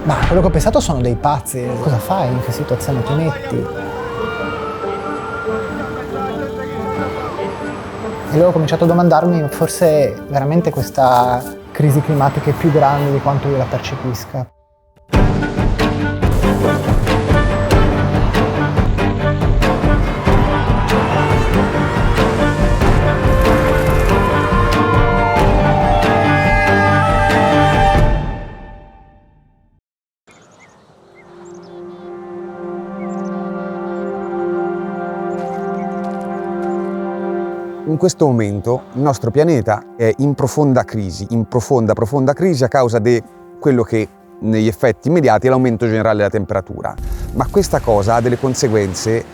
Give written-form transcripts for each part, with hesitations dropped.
Ma quello che ho pensato sono dei pazzi, cosa fai, in che situazione ti metti? E allora ho cominciato a domandarmi, forse veramente questa crisi climatica è più grande di quanto io la percepisca. In questo momento il nostro pianeta è in profonda crisi a causa di quello che negli effetti immediati è l'aumento generale della temperatura. Ma questa cosa ha delle conseguenze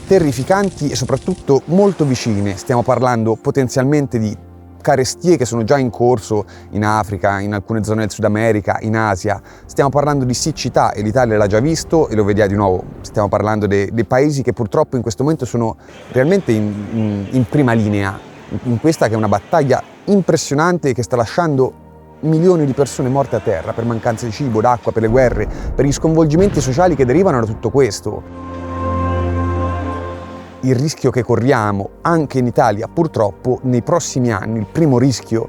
terrificanti e soprattutto molto vicine. Stiamo parlando potenzialmente di carestie che sono già in corso in Africa, in alcune zone del Sud America, in Asia. Stiamo parlando di siccità e l'Italia l'ha già visto e lo vediamo di nuovo. Stiamo parlando dei paesi che purtroppo in questo momento sono realmente in prima linea, in questa che è una battaglia impressionante che sta lasciando milioni di persone morte a terra per mancanza di cibo, d'acqua, per le guerre, per gli sconvolgimenti sociali che derivano da tutto questo. Il rischio che corriamo anche in Italia, purtroppo, nei prossimi anni, il primo rischio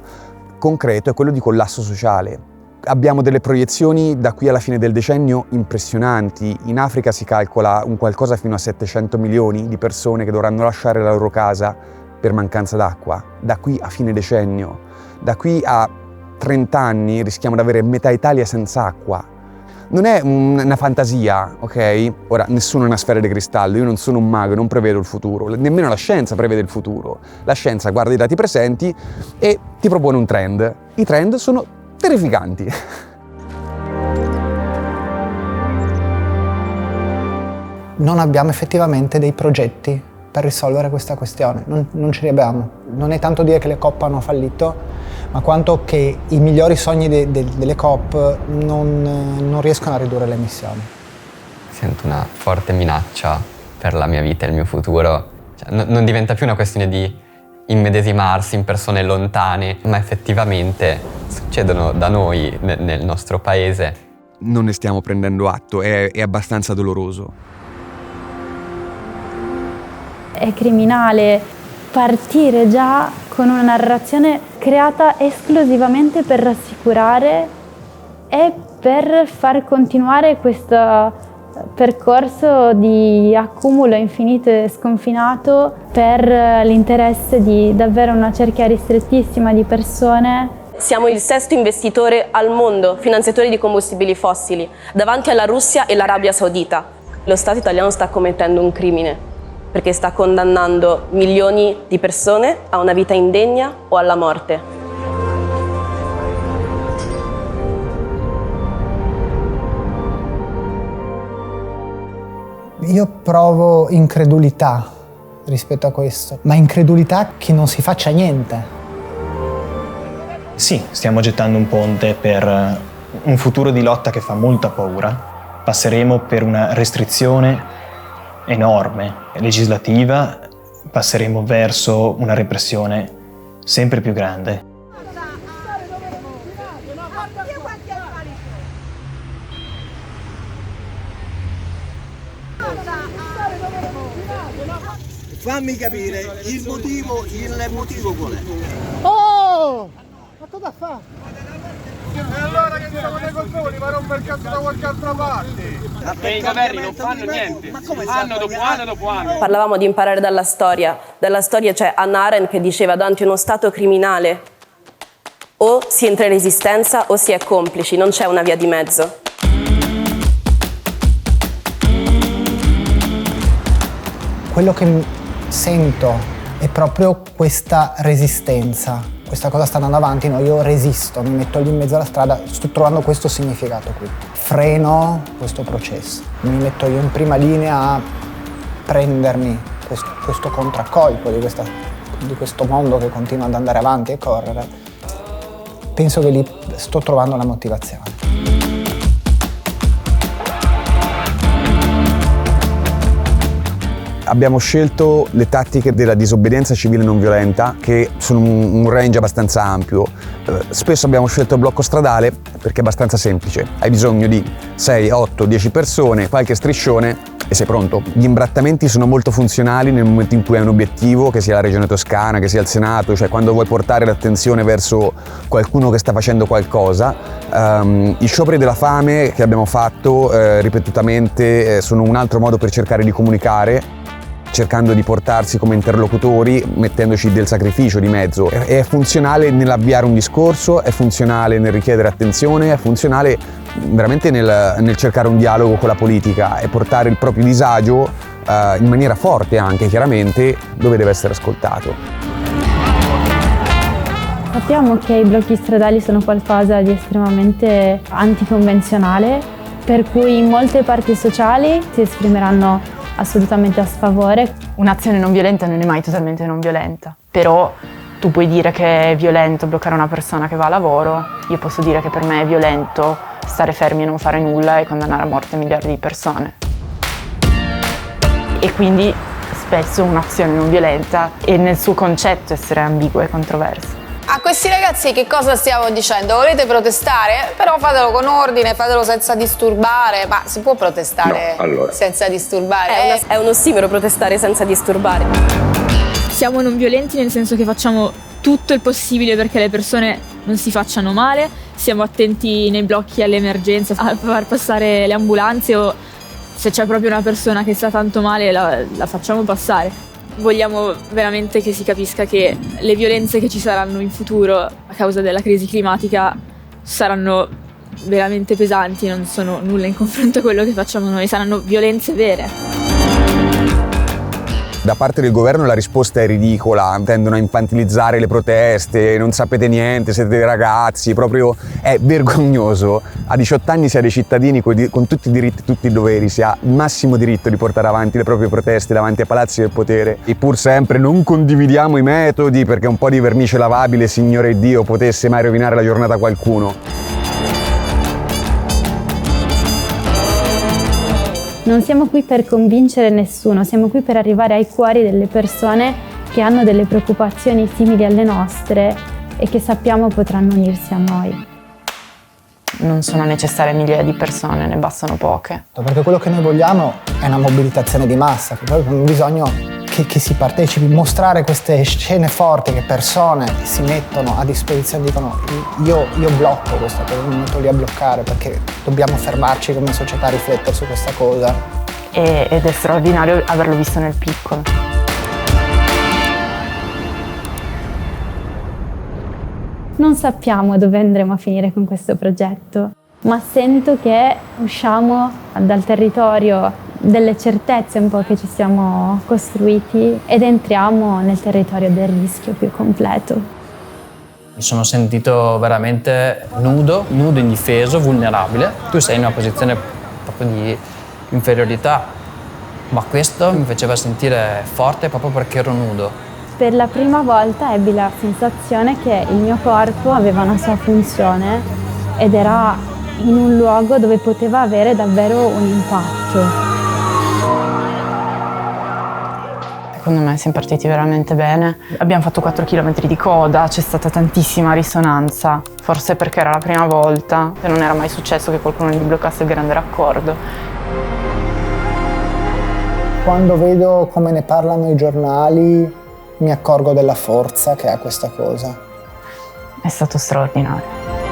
concreto è quello di collasso sociale. Abbiamo delle proiezioni da qui alla fine del decennio impressionanti. In Africa si calcola un qualcosa fino a 700 milioni di persone che dovranno lasciare la loro casa per mancanza d'acqua. Da qui a fine decennio. Da qui a 30 anni rischiamo di avere metà Italia senza acqua. Non è una fantasia, ok? Ora, nessuno è una sfera di cristallo, io non sono un mago, non prevedo il futuro, nemmeno la scienza prevede il futuro. La scienza guarda i dati presenti e ti propone un trend. I trend sono terrificanti. Non abbiamo effettivamente dei progetti per risolvere questa questione, non ce li abbiamo. Non è tanto dire che le COP hanno fallito, ma quanto che i migliori sogni delle COP non riescono a ridurre le emissioni. Sento una forte minaccia per la mia vita e il mio futuro. Cioè, non diventa più una questione di immedesimarsi in persone lontane, ma effettivamente succedono da noi, nel nostro paese. Non ne stiamo prendendo atto, è abbastanza doloroso. È criminale partire già con una narrazione creata esclusivamente per rassicurare e per far continuare questo percorso di accumulo infinito e sconfinato per l'interesse di davvero una cerchia ristrettissima di persone. Siamo il sesto investitore al mondo, finanziatore di combustibili fossili, davanti alla Russia e l'Arabia Saudita. Lo Stato italiano sta commettendo un crimine, perché sta condannando milioni di persone a una vita indegna o alla morte. Io provo incredulità rispetto a questo, ma incredulità che non si faccia niente. Sì, stiamo gettando un ponte per un futuro di lotta che fa molta paura. Passeremo per una restrizione enorme, legislativa, passeremo verso una repressione sempre più grande. Fammi capire il motivo qual è? Oh! Ma cosa fa? E allora che siamo dei coglioni, ma romper il cazzo da qualche altra parte! E i governi non fanno niente, anno dopo anno dopo anno. Parlavamo di imparare dalla storia. Dalla storia c'è Hannah Arendt che diceva davanti a uno Stato criminale o si entra in resistenza o si è complici, non c'è una via di mezzo. Quello che sento è proprio questa resistenza. Questa cosa sta andando avanti, no? Io resisto, mi metto lì in mezzo alla strada, sto trovando questo significato qui. Freno questo processo, mi metto io in prima linea a prendermi questo contraccolpo di questo mondo che continua ad andare avanti e correre. Penso che lì sto trovando la motivazione. abbiamo scelto le tattiche della disobbedienza civile non violenta, che sono un range abbastanza ampio. Spesso abbiamo scelto il blocco stradale perché è abbastanza semplice. Hai bisogno di 6, 8, 10 persone, qualche striscione e sei pronto. Gli imbrattamenti sono molto funzionali nel momento in cui hai un obiettivo, che sia la Regione Toscana, che sia il Senato, cioè quando vuoi portare l'attenzione verso qualcuno che sta facendo qualcosa. Gli scioperi della fame che abbiamo fatto ripetutamente sono un altro modo per cercare di comunicare, cercando di portarsi come interlocutori, mettendoci del sacrificio di mezzo. È funzionale nell'avviare un discorso, è funzionale nel richiedere attenzione, è funzionale veramente nel cercare un dialogo con la politica e portare il proprio disagio in maniera forte anche, chiaramente, dove deve essere ascoltato. Sappiamo che i blocchi stradali sono qualcosa di estremamente anticonvenzionale, per cui molte parti sociali si esprimeranno assolutamente a sfavore. Un'azione non violenta non è mai totalmente non violenta, però tu puoi dire che è violento bloccare una persona che va a lavoro, io posso dire che per me è violento stare fermi e non fare nulla e condannare a morte miliardi di persone. E quindi spesso un'azione non violenta è nel suo concetto essere ambigua e controversa. A questi ragazzi che cosa stiamo dicendo? Volete protestare? Però fatelo con ordine, fatelo senza disturbare. Ma si può protestare senza disturbare? È un ossimoro protestare senza disturbare. Siamo non violenti nel senso che facciamo tutto il possibile perché le persone non si facciano male, siamo attenti nei blocchi alle emergenze a far passare le ambulanze o se c'è proprio una persona che sta tanto male la facciamo passare. Vogliamo veramente che si capisca che le violenze che ci saranno in futuro a causa della crisi climatica saranno veramente pesanti, non sono nulla in confronto a quello che facciamo noi, saranno violenze vere. Da parte del governo la risposta è ridicola, tendono a infantilizzare le proteste, non sapete niente, siete dei ragazzi, proprio è vergognoso. A 18 anni si ha dei cittadini con tutti i diritti e tutti i doveri, si ha il massimo diritto di portare avanti le proprie proteste davanti ai palazzi del potere. E pur sempre non condividiamo i metodi perché un po' di vernice lavabile, Signore Dio, potesse mai rovinare la giornata a qualcuno. Non siamo qui per convincere nessuno, siamo qui per arrivare ai cuori delle persone che hanno delle preoccupazioni simili alle nostre e che sappiamo potranno unirsi a noi. Non sono necessarie migliaia di persone, ne bastano poche. Perché quello che noi vogliamo è una mobilitazione di massa, che poi abbiamo bisogno che si partecipi, mostrare queste scene forti che persone si mettono a disposizione, dicono io blocco questa cosa, mi metto lì a bloccare perché dobbiamo fermarci come società a riflettere su questa cosa. Ed è straordinario averlo visto nel piccolo. Non sappiamo dove andremo a finire con questo progetto, ma sento che usciamo dal territorio delle certezze un po' che ci siamo costruiti ed entriamo nel territorio del rischio più completo. Mi sono sentito veramente nudo, indifeso, vulnerabile. Tu sei in una posizione proprio di inferiorità, ma questo mi faceva sentire forte proprio perché ero nudo. Per la prima volta ebbi la sensazione che il mio corpo aveva una sua funzione ed era in un luogo dove poteva avere davvero un impatto. Secondo me siamo partiti veramente bene. Abbiamo fatto 4 chilometri di coda, c'è stata tantissima risonanza, forse perché era la prima volta e non era mai successo che qualcuno gli bloccasse il grande raccordo. Quando vedo come ne parlano i giornali mi accorgo della forza che ha questa cosa. È stato straordinario.